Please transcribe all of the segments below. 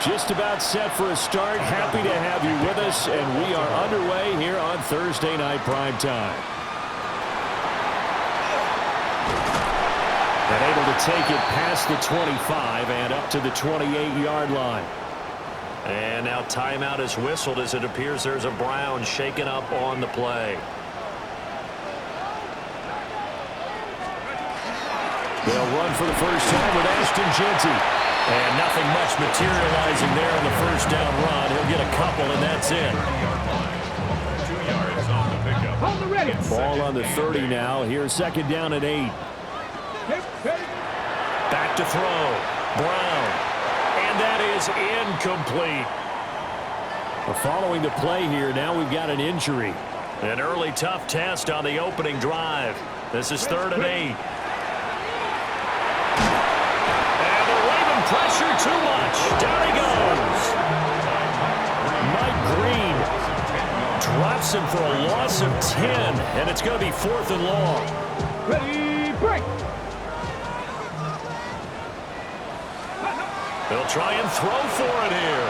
Just about set for a start. Happy to have you with us, and we are underway here on Thursday Night Primetime. And able to take it past the 25 and up to the 28-yard line. And now timeout is whistled as it appears there's a Brown shaken up on the play. They'll run for the first time with Ashton Jeanty. And nothing much materializing there on the first down run. He'll get a couple, and that's it. 2 yards on the pickup. Ball on the 30 now. Here's second down and 8. Back to throw. Brown. And that is incomplete. Following the play here, now we've got an injury. An early tough test on the opening drive. This is 3rd and 8. Pressure too much. Down he goes. Mike Green drops him for a loss of 10, and it's going to be 4th and long. Ready, break. They'll try and throw for it here.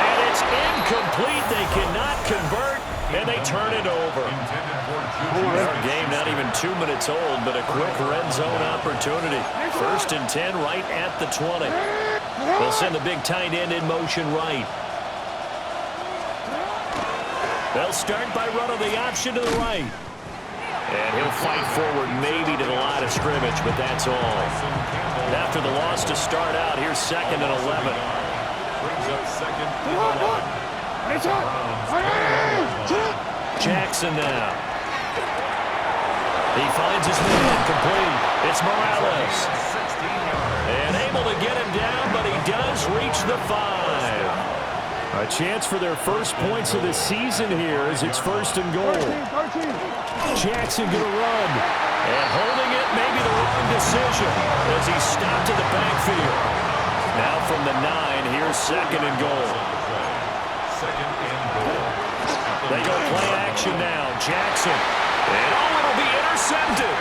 And it's incomplete. They cannot convert, and they turn it over. Our game not even 2 minutes old, but a quick red zone opportunity. 1st and 10 right at the 20. They'll send the big tight end in motion right. They'll start by running the option to the right. And he'll fight forward maybe to the line of scrimmage, but that's all. After the loss to start out, here's 2nd and 11. Brings up 2nd and 11. Jackson now. He finds his man complete. It's Morales. And able to get him down, but he does reach the 5. A chance for their first points of the season here as it's 1st and goal. Jackson going to run. And holding it may be the wrong decision as he stopped in the backfield. Now from the 9, here's 2nd and goal. 2nd and goal. They go play action now. Jackson. And it'll be intercepted.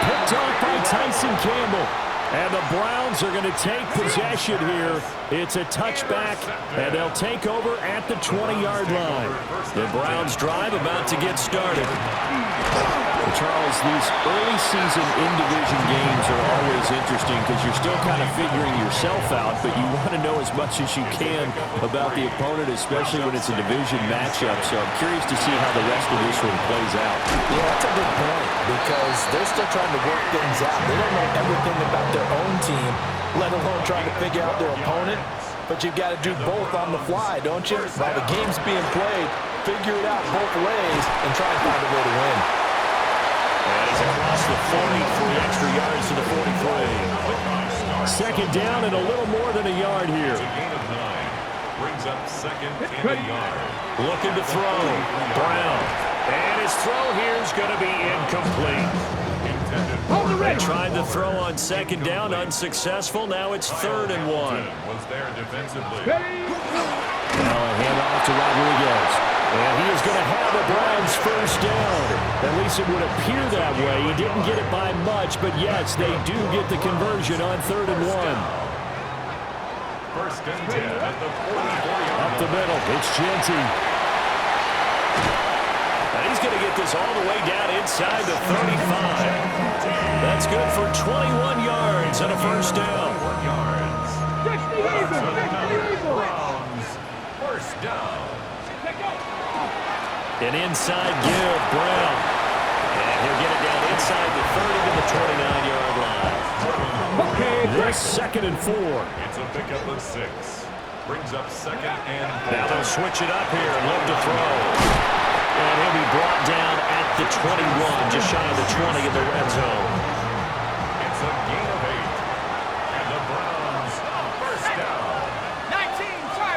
Picked off by Tyson Campbell. And the Browns are going to take possession here. It's a touchback, and they'll take over at the 20-yard line. The Browns drive about to get started. Charles, these early season in-division games are always interesting because you're still kind of figuring yourself out, but you want to know as much as you can about the opponent, especially when it's a division matchup. So I'm curious to see how the rest of this one plays out. Yeah, that's a good point because they're still trying to work things out. They don't know everything about their own team, let alone trying to figure out their opponent. But you've got to do both on the fly, don't you? While the game's being played, figure it out both ways and try to find a way to win. And he's across the 40, 3 extra yards to the 43. Second down and a little more than a yard here. It's a gain of 9. Brings up 2nd and a yard. Looking to throw. Brown. And his throw here is going to be incomplete. They tried to throw on 2nd down, unsuccessful. Now it's 3rd and 1. Was there defensively. Now a handoff to Rodriguez. And he is going to have the Browns first down. At least it would appear that way. He didn't get it by much, but yes, they do get the conversion on 3rd and 1. 1st and 10 at the 44. Up the middle, it's Jeanty. And he's going to get this all the way down inside the 35. That's good for 21 yards and a first down. 1 yards. Browns, first down. An inside give, Brown. And he'll get it down inside the 30 to the 29-yard line. This 2nd and 4. It's a pickup of 6. Brings up 2nd and 4. Now they'll switch it up here and look to throw. And he'll be brought down at the 21, just shy of the 20 in the red zone. It's a gain of 8. And the Browns, first down.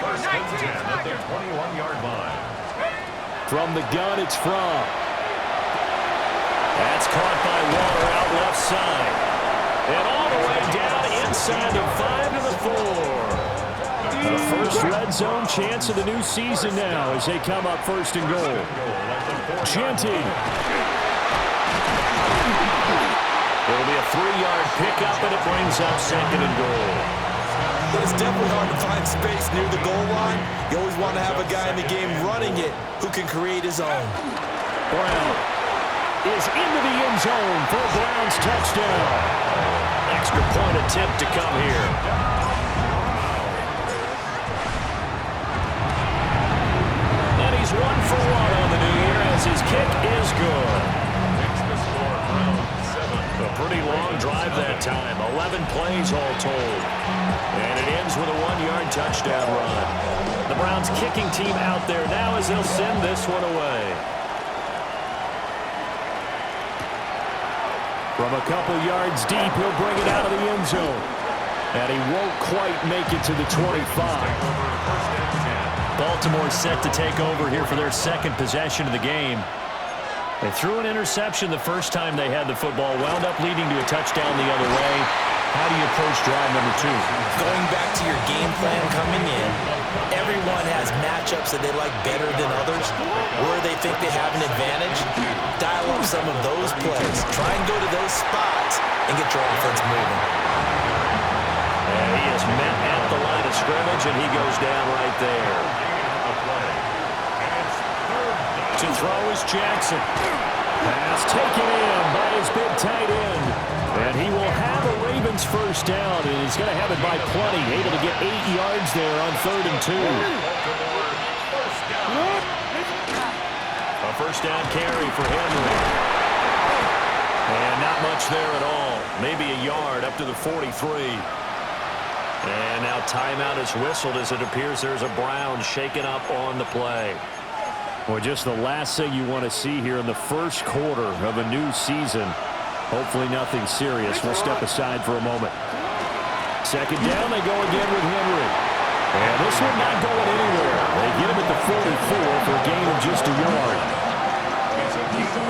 1st and 10 at the 21-yard line. From the gun, it's From. That's caught by Waller out left side. And all the way down inside the 5 to the 4. The first red zone chance of the new season now as they come up 1st and goal. Jeanty. It'll be a 3-yard pickup, and it brings up 2nd and goal. It's definitely hard to find space near the goal line. You always want to have a guy in the game running it who can create his own. Brown is into the end zone for a Browns touchdown. Extra point attempt to come here. And he's 1 for 1 on the new year as his kick is good. A pretty long drive that time. 11 plays all told. And it ends with a 1-yard touchdown run. The Browns kicking team out there now as they'll send this one away. From a couple yards deep, he'll bring it out of the end zone. And he won't quite make it to the 25. Baltimore set to take over here for their second possession of the game. They threw an interception the first time they had the football, wound up leading to a touchdown the other way. How do you approach drive number 2? Going back to your game plan coming in, everyone has matchups that they like better than others, where they think they have an advantage. Dial up some of those plays. Try and go to those spots and get your offense moving. And he is met at the line of scrimmage, and he goes down right there. To throw is Jackson. Pass taken in by his big tight end. And he will have a Ravens first down, and he's going to have it by plenty. Able to get 8 yards there on 3rd and 2. A first down carry for Henry. And not much there at all. Maybe a yard up to the 43. And now timeout is whistled as it appears there's a Brown shaken up on the play. Well, just the last thing you want to see here in the first quarter of a new season. Hopefully nothing serious. We'll step aside for a moment. 2nd down, they go again with Henry. And this one not going anywhere. They get him at the 44 for a gain of just a yard.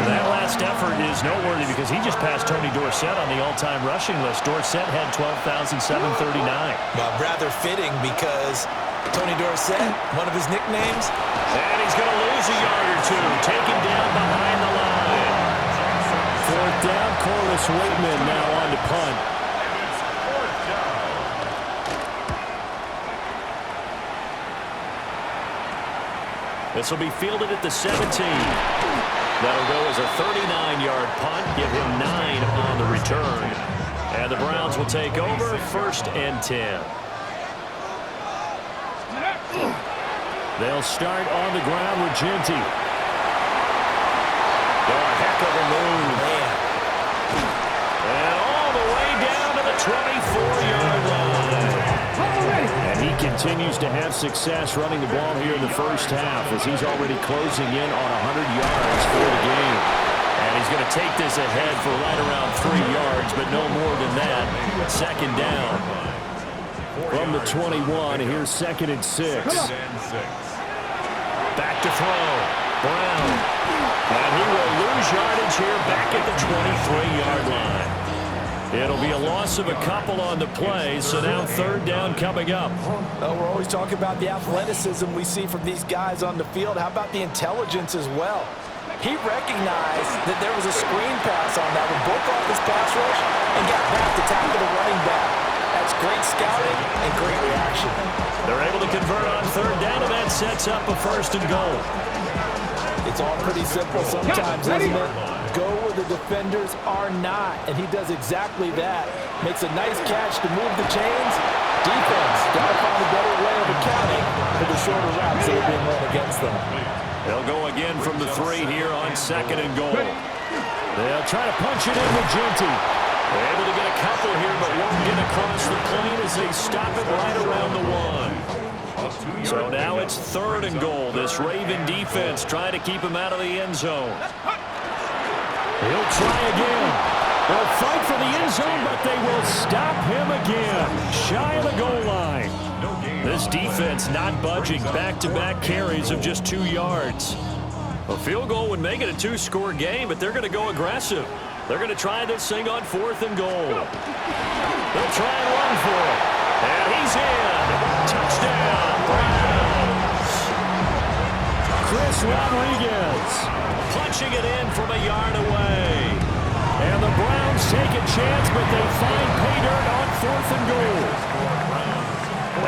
That last effort is noteworthy because he just passed Tony Dorsett on the all-time rushing list. Dorsett had 12,739. Well, rather fitting because Tony Dorsett, one of his nicknames. And he's going to lose a yard or 2. Taken down behind the line. 4th down, Corliss Waitman now on to punt. This will be fielded at the 17. That'll go as a 39-yard punt. Give him 9 on the return. And the Browns will take over 1st and 10. They'll start on the ground with Genty. A heck of a move. Man. And all the way down to the 24-yard line. And he continues to have success running the ball here in the first half as he's already closing in on 100 yards for the game. And he's going to take this ahead for right around 3 yards, but no more than that. 2nd down. From the 21, here's 2nd and 6. Back to throw. Brown. And he will lose yardage here back at the 23-yard line. It'll be a loss of a couple on the play, so now 3rd down coming up. Well, we're always talking about the athleticism we see from these guys on the field. How about the intelligence as well? He recognized that there was a screen pass on that would broke off his pass rush and got back to tackle the running back. That's great scouting and great reaction. They're able to convert on 3rd down, and that sets up a 1st and goal. It's all pretty simple sometimes, isn't it? Go where the defenders are not, and he does exactly that. Makes a nice catch to move the chains. Defense got to find a better way of accounting for the shorter routes that are being run against them. They'll go again from the 3 here on 2nd and goal. They'll try to punch it in with Genty. They're able to get a couple here, but won't get across the plane as they stop it right around the 1. So now it's 3rd and goal. This Raven defense trying to keep him out of the end zone. He'll try again. They'll fight for the end zone, but they will stop him again. Shy of the goal line. This defense not budging. Back-to-back carries of just 2 yards. A field goal would make it a 2-score game, but they're going to go aggressive. They're going to try this thing on 4th and goal. They'll try and run for it. And he's in. Touchdown, Browns. Chris Rodriguez punching it in from a yard away. And the the Browns take a chance, but they find pay dirt on 4th and goal.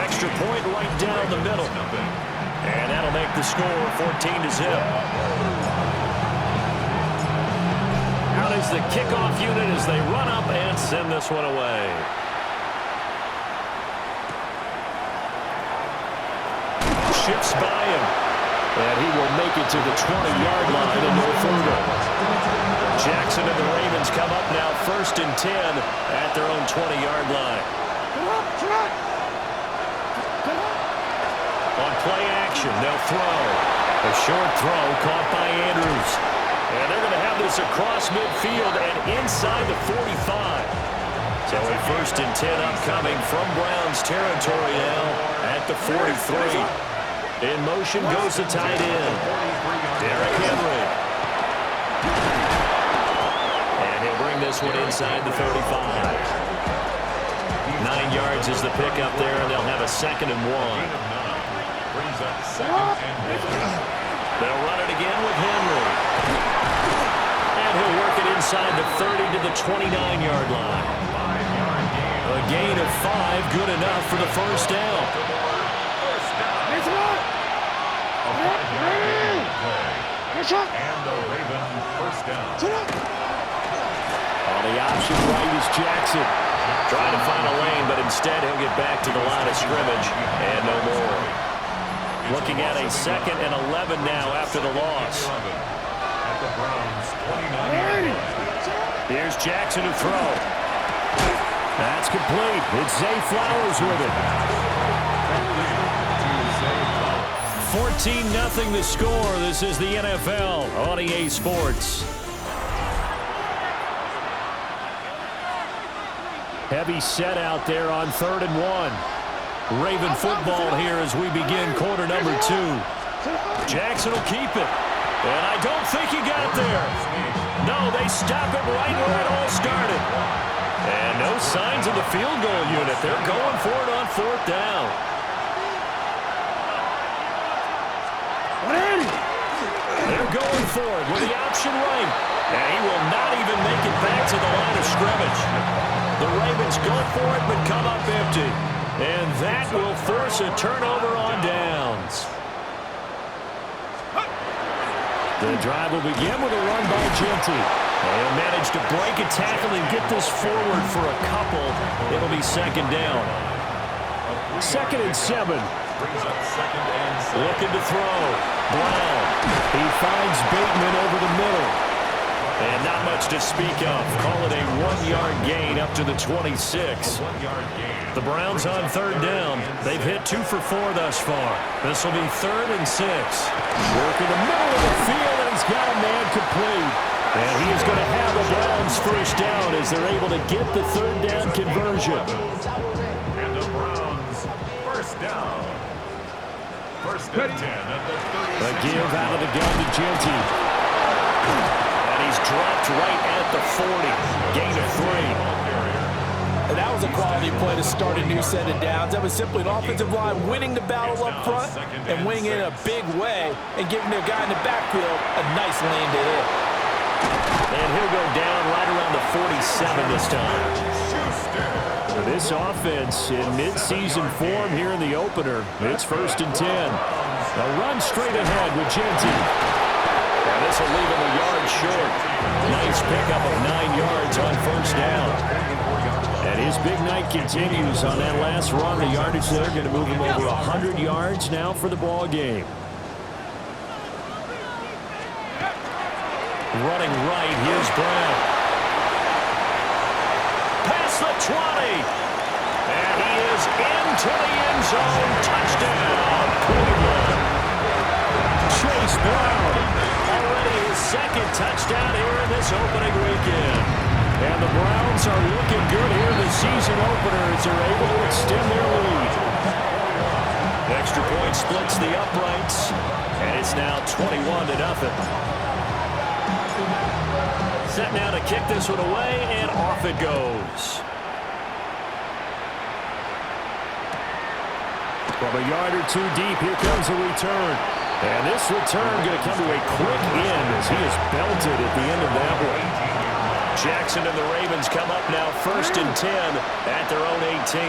Extra point right down the middle. And that'll make the score 14-0. Out is the kickoff unit as they run up and send this one away. Shifts by him. And he will make it to the 20-yard line and no further. Jackson and the Ravens come up now 1st and 10 at their own 20-yard line. On play action, they'll throw. A short throw caught by Andrews. And they're going to have this across midfield and inside the 45. So a 1st and 10 upcoming from Browns territory now at the 43. In motion goes the tight end, Derrick Henry. And he'll bring this one inside the 35. 9 yards is the pickup there, and they'll have a 2nd and 1. They'll run it again with Henry. And he'll work it inside the 30 to the 29-yard line. A gain of 5, good enough for the 1st down. And the Raven 1st down. On the option right is Jackson. Trying to find a lane, but instead he'll get back to the line of scrimmage and no more. Looking at a 2nd and 11 now after the loss. At the Browns 29. Here's Jackson to throw. That's complete. It's Zay Flowers with it. 14-0 the score. This is the NFL on EA Sports. Heavy set out there on 3rd and 1. Raven football here as we begin quarter number 2. Jackson will keep it. And I don't think he got there. No, they stop it right where it all started. And no signs of the field goal unit. They're going for it on 4th down. They're going for it with the option right. And he will not even make it back to the line of scrimmage. The Ravens go for it but come up empty. And that will force a turnover on downs. The drive will begin with a run by Genty. They'll manage to break a tackle and get this forward for a couple. It'll be 2nd down. 2nd and 7. Looking to throw. Brown. He finds Bateman over the middle. And not much to speak of. Call it a 1-yard gain up to the 26. The Browns on 3rd down. They've hit 2 for 4 thus far. This will be 3rd and 6. Work in the middle of the field, and he's got a man complete. And he is going to have the Browns 1st down as they're able to get the 3rd down conversion. And the Browns 1st down. 1st and 10 at the 36. A give out of the gun to Genty. And he's dropped right at the 40. Gain of 3. And that was a quality play to start a new set of downs. That was simply an offensive line winning the battle up front and winning it in a big way and giving their guy in the backfield a nice lane to hit. And he'll go down right around the 47 this time. This offense in midseason form here in the opener. It's 1st and 10. A run straight ahead with Genty. And this will leave him a yard short. Nice pickup of 9 yards on 1st down. And his big night continues on that last run. The yardage there going to move him over 100 yards now for the ball game. Running right, here's Brown. Past the 20. And he is into the end zone. Touchdown, Cleveland. Chase Brown. Already his 2nd touchdown here in this opening weekend. And the Browns are looking good here in the season opener as they're able to extend their lead. Extra point splits the uprights. And it's now 21-0. Set now to kick this one away, and off it goes. From a yard or 2 deep, here comes a return. And this return going to come to a quick end as he is belted at the end of that one. Jackson and the Ravens come up now 1st and 10 at their own 18.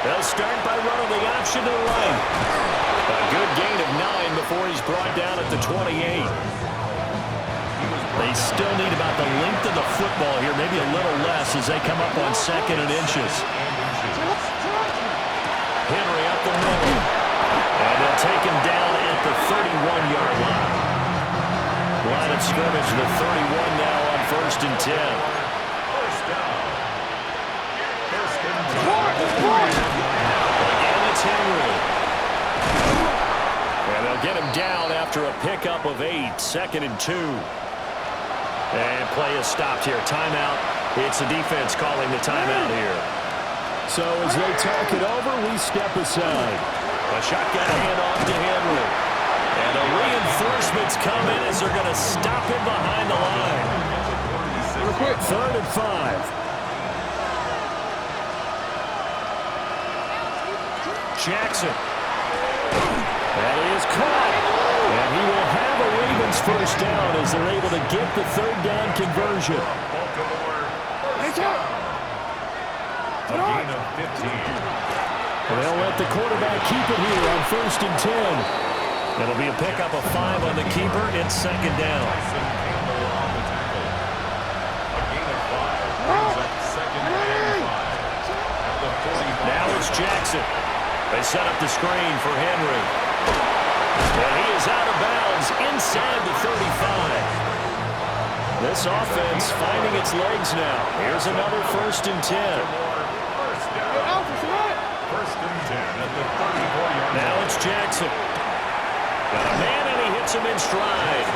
They'll start by running the option to the right. A good gain of 9 before he's brought down at the 28. They still need about the length of the football here, maybe a little less as they come up on 2nd and inches. Henry up the middle. And they'll take him down at the 31-yard line. Line of scrimmage, the 31 now on 1st and 10. First down. Again, it's Henry. And they'll get him down after a pickup of 8, 2nd and 2. And play is stopped here. Timeout. It's the defense calling the timeout here. So as they talk it over, we step aside. A shotgun handoff to Henry. And the reinforcements come in as they're going to stop him behind the line. 3rd and 5. Jackson. That is caught. And he will have a Ravens first down as they're able to get the 3rd down conversion. A gain of 15. They'll let the quarterback keep it here on 1st and 10. It'll be a pickup of 5 on the keeper. It's 2nd down. Now it's Jackson. They set up the screen for Henry. And he is out of bounds inside the 35. This offense finding its legs now. Here's another 1st and 10. First and 10 at the 34-yard line. Now it's Jackson. Got a man and he hits him in stride.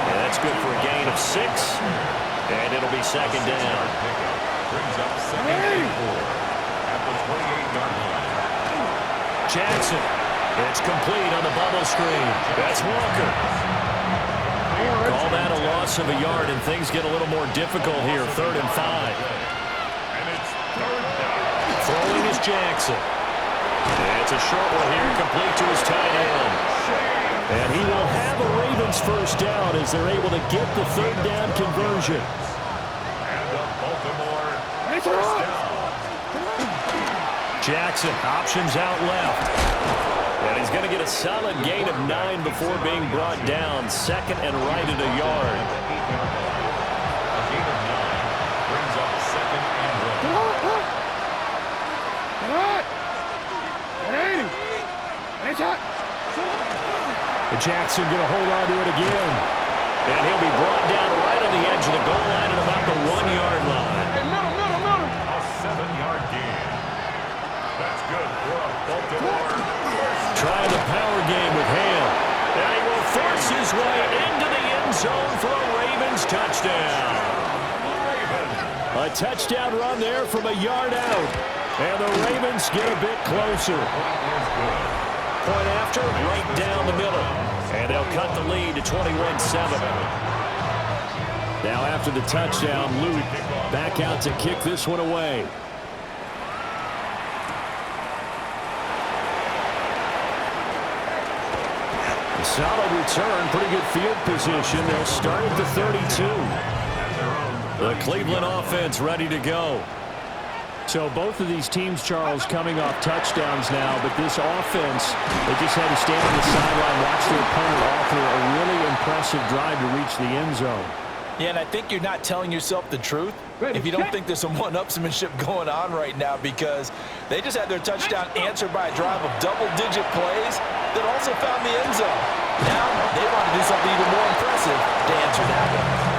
And that's good for a gain of 6. And it'll be 2nd down. Brings up 2nd and 4 at the 28-yard line. Jackson. It's complete on the bubble screen. That's Walker. Call that a loss of a yard, and things get a little more difficult here. 3rd and 5. And it's 3rd down. Throwing is Jackson. It's a short one here, complete to his tight end. And he will have a Ravens first down as they're able to get the 3rd down conversion. And the Baltimore first down. Jackson options out left. And he's going to get a solid gain of 9 before being brought down. 2nd and right at a yard. A gain of 9 brings up 2nd and Jackson going to hold on to it again. And he'll be brought down right on the edge of the goal line at about the 1-yard line. A 7-yard gain. That's good for a Baltimore first. Trying the power game with Hale. And he will force his way into the end zone for a Ravens touchdown. A touchdown run there from a yard out. And the Ravens get a bit closer. Point after, right down the middle. And they'll cut the lead to 21-7. Now after the touchdown, Luke back out to kick this one away. A solid return, pretty good field position. They'll start at the 32. The Cleveland offense ready to go. So both of these teams, Charles, coming off touchdowns now, but this offense, they just had to stand on the sideline, watch their opponent offer a really impressive drive to reach the end zone. Yeah, and I think you're not telling yourself the truth if you don't think there's some one-upsmanship going on right now, because they just had their touchdown answered by a drive of double-digit plays that also found the end zone. Now they want to do something even more impressive to answer that one.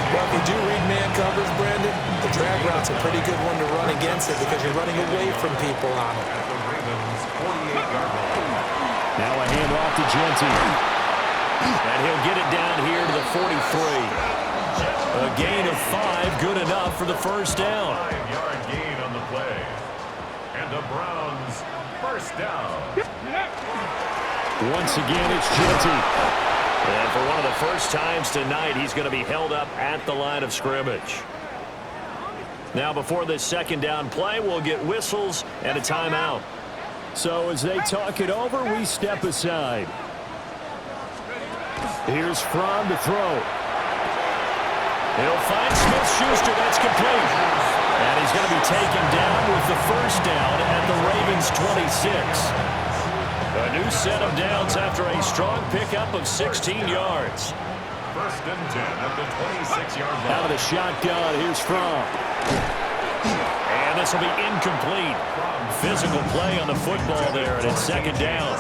Well, if you do read man coverage, Brandon, the drag route's a pretty good one to run against it because you're running away from people on it. At the Ravens 48-yard line. Now a handoff to Genty. And he'll get it down here to the 43. A gain of 5, good enough for the first down. 5-yard gain on the play. And the Browns first down. Once again, it's Genty. And for one of the first times tonight, he's going to be held up at the line of scrimmage. Now before this 2nd down play, we'll get whistles and a timeout. So as they talk it over, we step aside. Here's Fromm to throw. He'll find Smith-Schuster. That's complete. And he's going to be taken down with the first down at the Ravens' 26. A new set of downs after a strong pickup of 16 yards. First and 10 at the 26-yard line. Out of the shotgun, here's Fromm. And this will be incomplete. Physical play on the football there, and it's second down.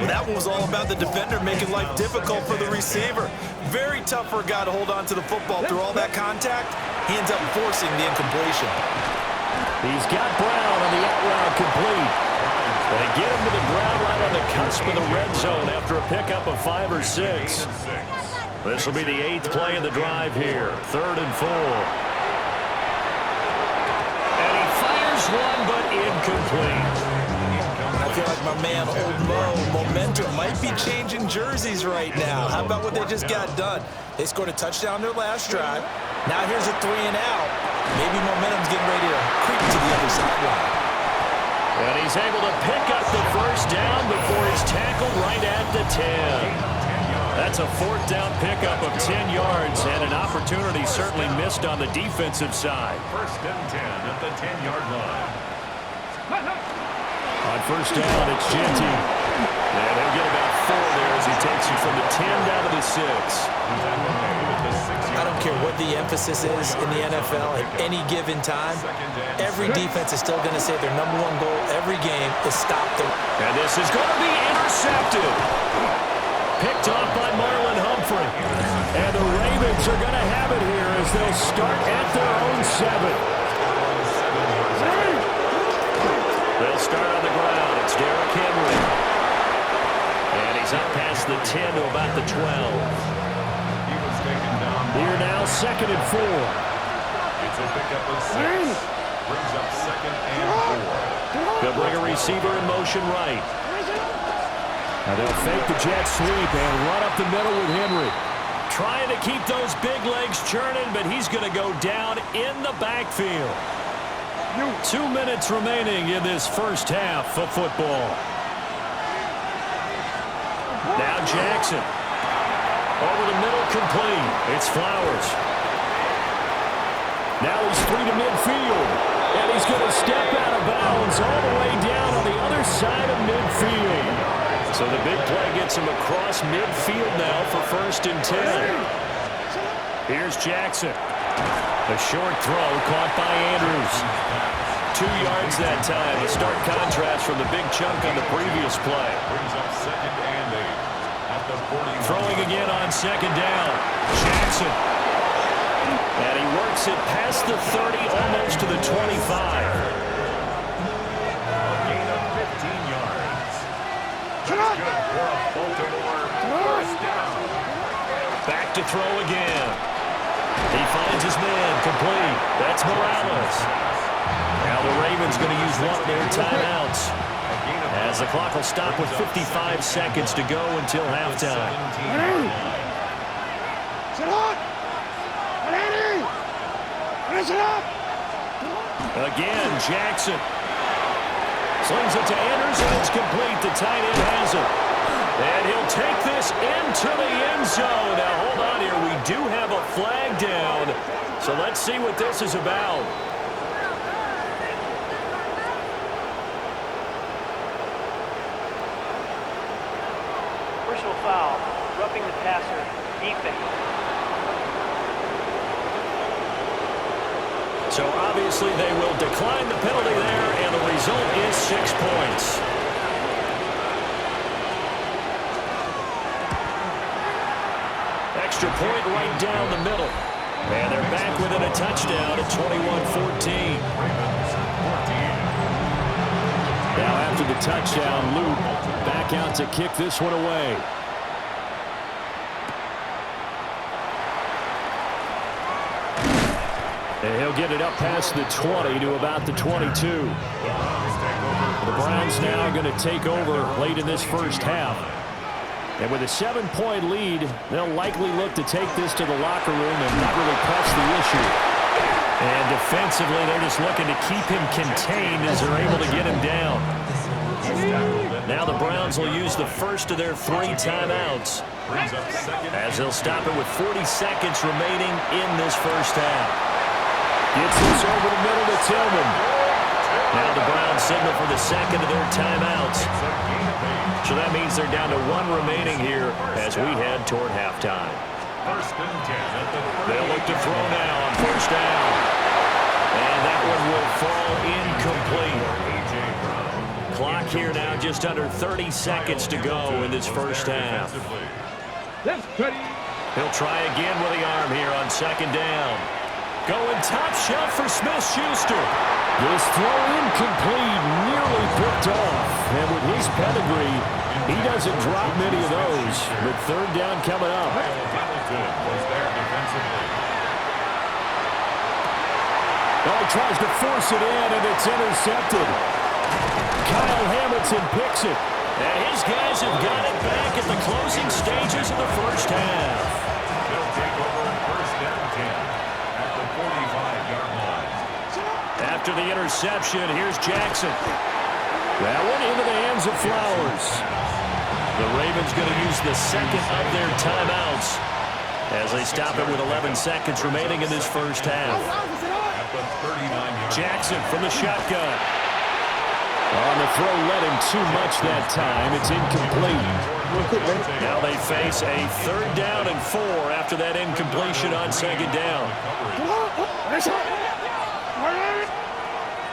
That one was all about the defender making life difficult for the receiver. Very tough for a guy to hold on to the football through all that contact. He ends up forcing the incompletion. He's got Brown on the out route complete. They get him to the ground right on the cusp of the red zone after a pickup of 5 or 6. This will be the 8th play of the drive here. 3rd and 4. And he fires one, but incomplete. I feel like my man, Old Mo, momentum might be changing jerseys right now. How about what they just got done? They scored a touchdown their last drive. Now here's a 3 and out. Maybe momentum's getting ready to creep to the other sideline. And he's able to pick up the first down before he's tackled right at the 10. That's a 4th down pickup of 10 yards, and an opportunity certainly missed on the defensive side. First and 10 at the 10-yard line. On first down, it's Genty. And he'll get about 4 there as he takes you from the 10 down to the 6. I don't care what the emphasis is in the NFL at any given time. Every defense is still going to say their #1 goal every game is stop them. And this is going to be intercepted. Picked off by Marlon Humphrey. And the Ravens are going to have it here as they'll start at their own 7. They'll start on the ground. It's Derrick Henry. And he's up past the 10 to about the 12. Here now, 2nd and 4. It's a pickup of 6. Brings up 2nd and 4. They'll bring a receiver in motion right. Now they'll fake the jet sweep and run up the middle with Henry. Trying to keep those big legs churning, but he's going to go down in the backfield. 2 minutes remaining in this first half of football. Now Jackson. Over the middle, complete. It's Flowers. Now he's 3 to midfield. And he's going to step out of bounds all the way down on the other side of midfield. So the big play gets him across midfield now for 1st and 10. Here's Jackson. A short throw caught by Andrews. 2 yards that time. A stark contrast from the big chunk on the previous play. Brings up 2nd and 8 at the 40. Throwing again on 2nd down. Jackson. And he works it past the 30, almost to the 25. A gain of 15 yards. That's good for a Baltimore first down. Back to throw again. He finds his man, complete. That's Morales. Now the Ravens going to use one of their timeouts, as the clock will stop with 55 seconds to go until halftime. Again, Jackson slings it to Andrews, and it's complete. The tight end has it. And he'll take this into the end zone. Now, hold on here. We do have a flag down. So let's see what this is about. Personal foul, roughing the passer, defense. So obviously they will decline the penalty there, and the result is 6 points. Extra point right down the middle. And they're back within a touchdown at 21-14. Now after the touchdown, Luke back out to kick this one away. And he'll get it up past the 20 to about the 22. The Browns now going to take over late in this first half. And with a 7-point lead, they'll likely look to take this to the locker room and not really press the issue. And defensively, they're just looking to keep him contained as they're able to get him down. He's tackled at Now the Browns will use the first of their 3 timeouts, as they'll stop it with 40 seconds remaining in this first half. Gets this over the middle to Tillman. Now the Browns signal for the second of their timeouts. So that means they're down to 1 remaining here as we head toward halftime. They'll look to throw now on first down. And that one will fall incomplete. Clock here now just under 30 seconds to go in this first half. He'll try again with the arm here on second down. Going top shelf for Smith-Schuster. This throw incomplete, nearly picked off. And with his pedigree, he doesn't drop many of those. But third down coming up. Oh, he tries to force it in, and it's intercepted. Kyle Hamilton picks it. And his guys have got it back at the closing stages of the first half. They'll take over first down 10 at the 45-yard line. After the interception, here's Jackson. That one into the hands of Flowers. The Ravens going to use the second of their timeouts as they stop it with 11 seconds remaining in this first half. At the 39-yard Jackson from the shotgun. On the throw, led him too much that time. It's incomplete. Now they face a third down and 4 after that incompletion on second down.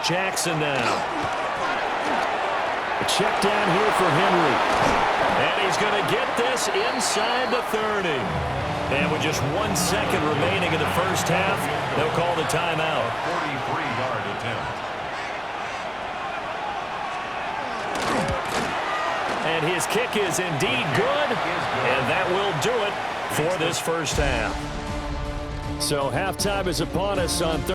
Jackson now. A check down here for Henry. And he's going to get this inside the 30. And with just 1 second remaining in the first half, they'll call the timeout. 43-yard attempt. And his kick is indeed good, and that will do it for this first half. So halftime is upon us on